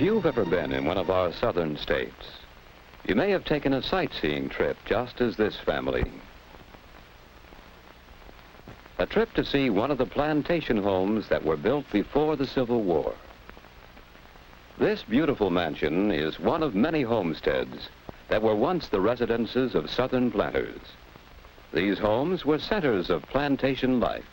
If you've ever been in one of our southern states, you may have taken a sightseeing trip just as this family. A trip to see one of the plantation homes that were built before the Civil War. This beautiful mansion is one of many homesteads that were once the residences of southern planters. These homes were centers of plantation life.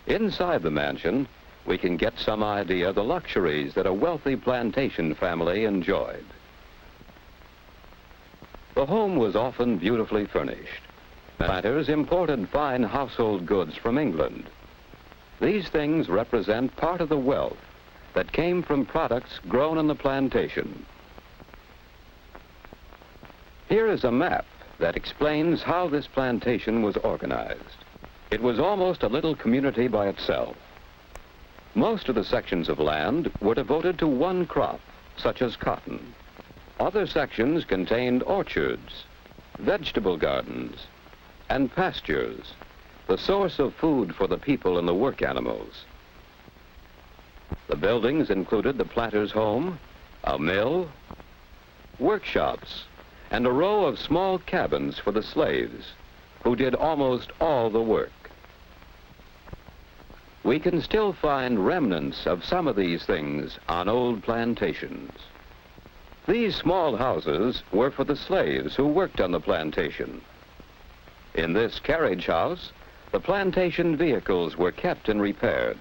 Inside the mansion, we can get some idea of the luxuries that a wealthy plantation family enjoyed. The home was often beautifully furnished. Planters imported fine household goods from England. These things represent part of the wealth that came from products grown on the plantation. Here is a map that explains how this plantation was organized. It was almost a little community by itself. Most of the sections of land were devoted to one crop, such as cotton. Other sections contained orchards, vegetable gardens, and pastures, the source of food for the people and the work animals. The buildings included the planter's home, a mill, workshops, and a row of small cabins for the slaves, who did almost all the work. We can still find remnants of some of these things on old plantations. These small houses were for the slaves who worked on the plantation. In this carriage house, the plantation vehicles were kept and repaired.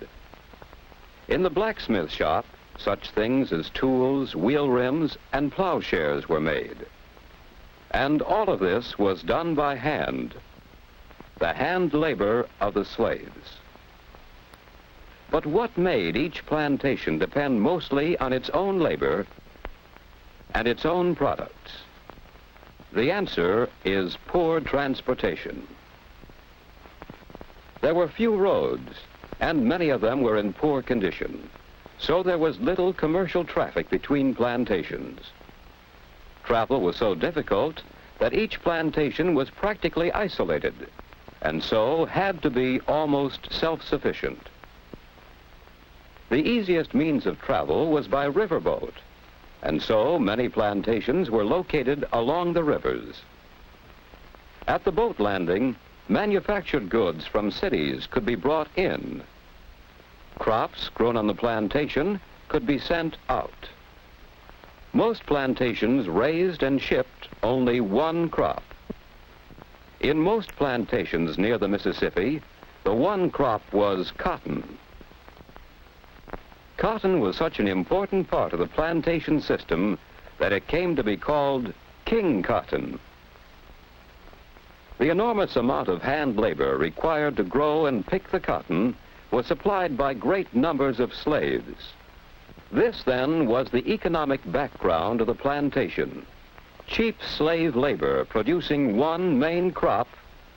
In the blacksmith shop, such things as tools, wheel rims, and plowshares were made. And all of this was done by hand, the hand labor of the slaves. But what made each plantation depend mostly on its own labor and its own products? The answer is poor transportation. There were few roads, and many of them were in poor condition, so there was little commercial traffic between plantations. Travel was so difficult that each plantation was practically isolated, and so had to be almost self-sufficient. The easiest means of travel was by riverboat, and so many plantations were located along the rivers. At the boat landing, manufactured goods from cities could be brought in. Crops grown on the plantation could be sent out. Most plantations raised and shipped only one crop. In most plantations near the Mississippi, the one crop was cotton. Cotton was such an important part of the plantation system that it came to be called king cotton. The enormous amount of hand labor required to grow and pick the cotton was supplied by great numbers of slaves. This, then, was the economic background of the plantation. Cheap slave labor producing one main crop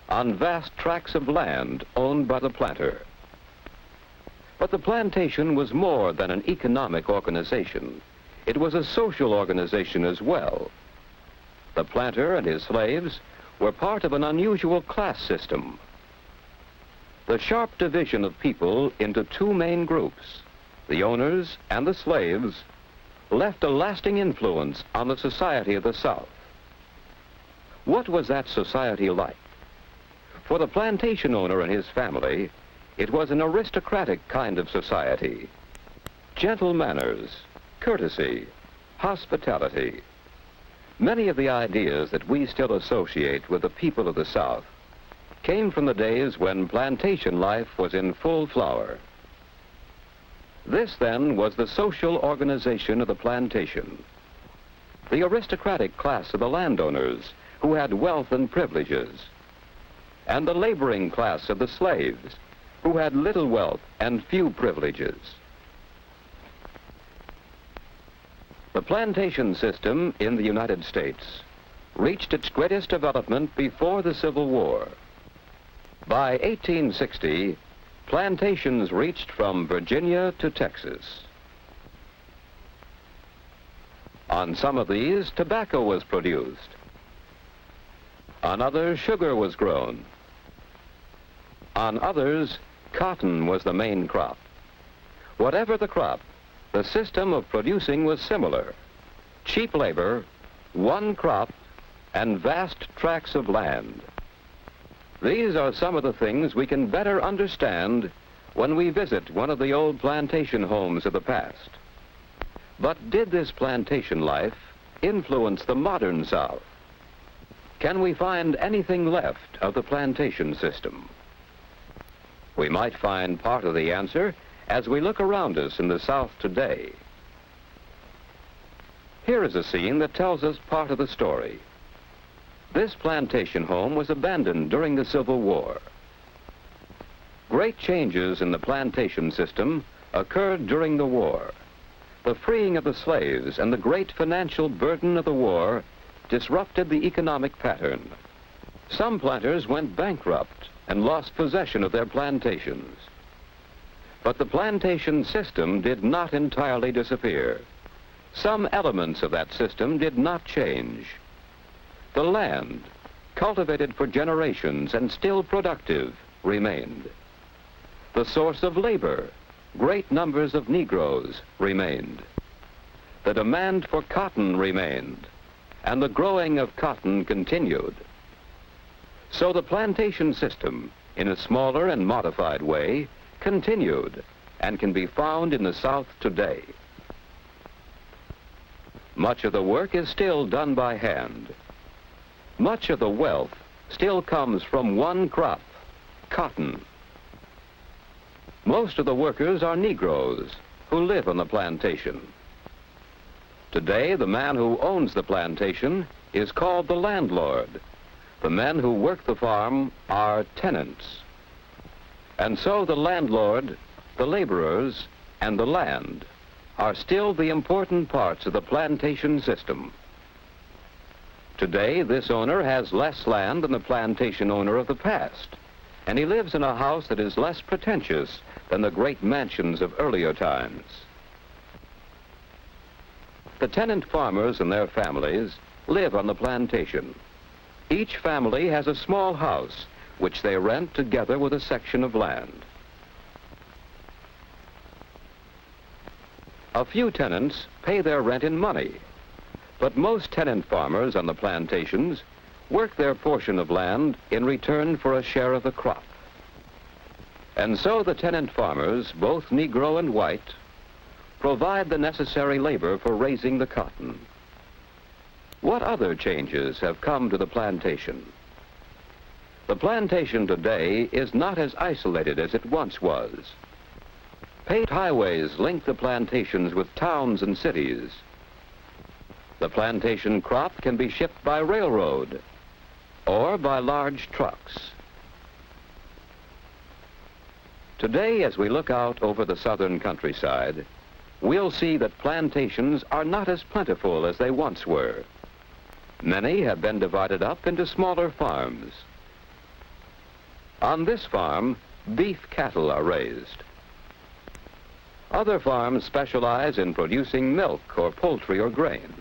on vast tracts of land owned by the planter. But the plantation was more than an economic organization. It was a social organization as well. The planter and his slaves were part of an unusual class system. The sharp division of people into two main groups, the owners and the slaves, left a lasting influence on the society of the South. What was that society like? For the plantation owner and his family, it was an aristocratic kind of society. Gentle manners, courtesy, hospitality. Many of the ideas that we still associate with the people of the South came from the days when plantation life was in full flower. This, then, was the social organization of the plantation. The aristocratic class of the landowners who had wealth and privileges, and the laboring class of the slaves who had little wealth and few privileges. The plantation system in the United States reached its greatest development before the Civil War. By 1860, plantations reached from Virginia to Texas. On some of these, tobacco was produced. On others, sugar was grown. On others, cotton was the main crop. Whatever the crop, the system of producing was similar. Cheap labor, one crop, and vast tracts of land. These are some of the things we can better understand when we visit one of the old plantation homes of the past. But did this plantation life influence the modern South? Can we find anything left of the plantation system? We might find part of the answer as we look around us in the South today. Here is a scene that tells us part of the story. This plantation home was abandoned during the Civil War. Great changes in the plantation system occurred during the war. The freeing of the slaves and the great financial burden of the war disrupted the economic pattern. Some planters went bankrupt and lost possession of their plantations. But the plantation system did not entirely disappear. Some elements of that system did not change. The land, cultivated for generations and still productive, remained. The source of labor, great numbers of Negroes, remained. The demand for cotton remained, and the growing of cotton continued. So the plantation system, in a smaller and modified way, continued and can be found in the South today. Much of the work is still done by hand. Much of the wealth still comes from one crop, cotton. Most of the workers are Negroes who live on the plantation. Today, the man who owns the plantation is called the landlord. The men who work the farm are tenants. And so the landlord, the laborers, and the land are still the important parts of the plantation system. Today, this owner has less land than the plantation owner of the past, and he lives in a house that is less pretentious than the great mansions of earlier times. The tenant farmers and their families live on the plantation. Each family has a small house which they rent together with a section of land. A few tenants pay their rent in money, but most tenant farmers on the plantations work their portion of land in return for a share of the crop. And so the tenant farmers, both Negro and white, provide the necessary labor for raising the cotton. What other changes have come to the plantation? The plantation today is not as isolated as it once was. Paved highways link the plantations with towns and cities. The plantation crop can be shipped by railroad or by large trucks. Today, as we look out over the southern countryside, we'll see that plantations are not as plentiful as they once were. Many have been divided up into smaller farms. On this farm, beef cattle are raised. Other farms specialize in producing milk or poultry or grain.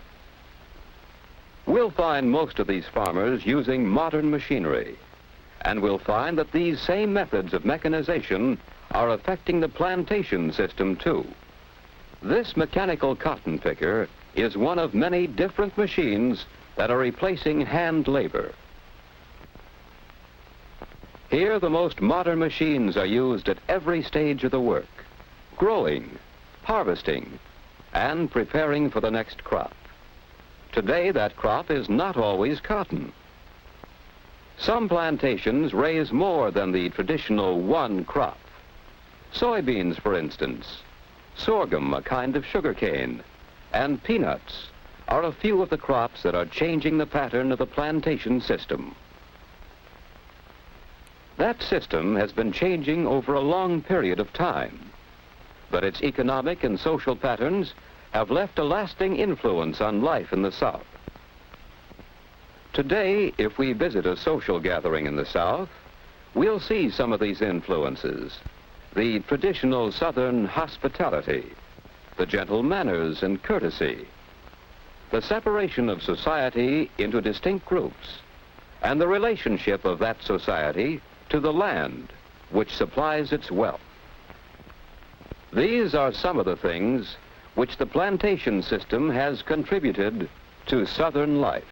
We'll find most of these farmers using modern machinery, and we'll find that these same methods of mechanization are affecting the plantation system too. This mechanical cotton picker is one of many different machines that are replacing hand labor. Here, the most modern machines are used at every stage of the work: growing, harvesting, and preparing for the next crop. Today, that crop is not always cotton. Some plantations raise more than the traditional one crop. Soybeans, for instance, sorghum, a kind of sugarcane, and peanuts are a few of the crops that are changing the pattern of the plantation system. That system has been changing over a long period of time, but its economic and social patterns have left a lasting influence on life in the South. Today, if we visit a social gathering in the South, we'll see some of these influences: the traditional Southern hospitality, the gentle manners and courtesy, the separation of society into distinct groups, and the relationship of that society to the land which supplies its wealth. These are some of the things which the plantation system has contributed to Southern life.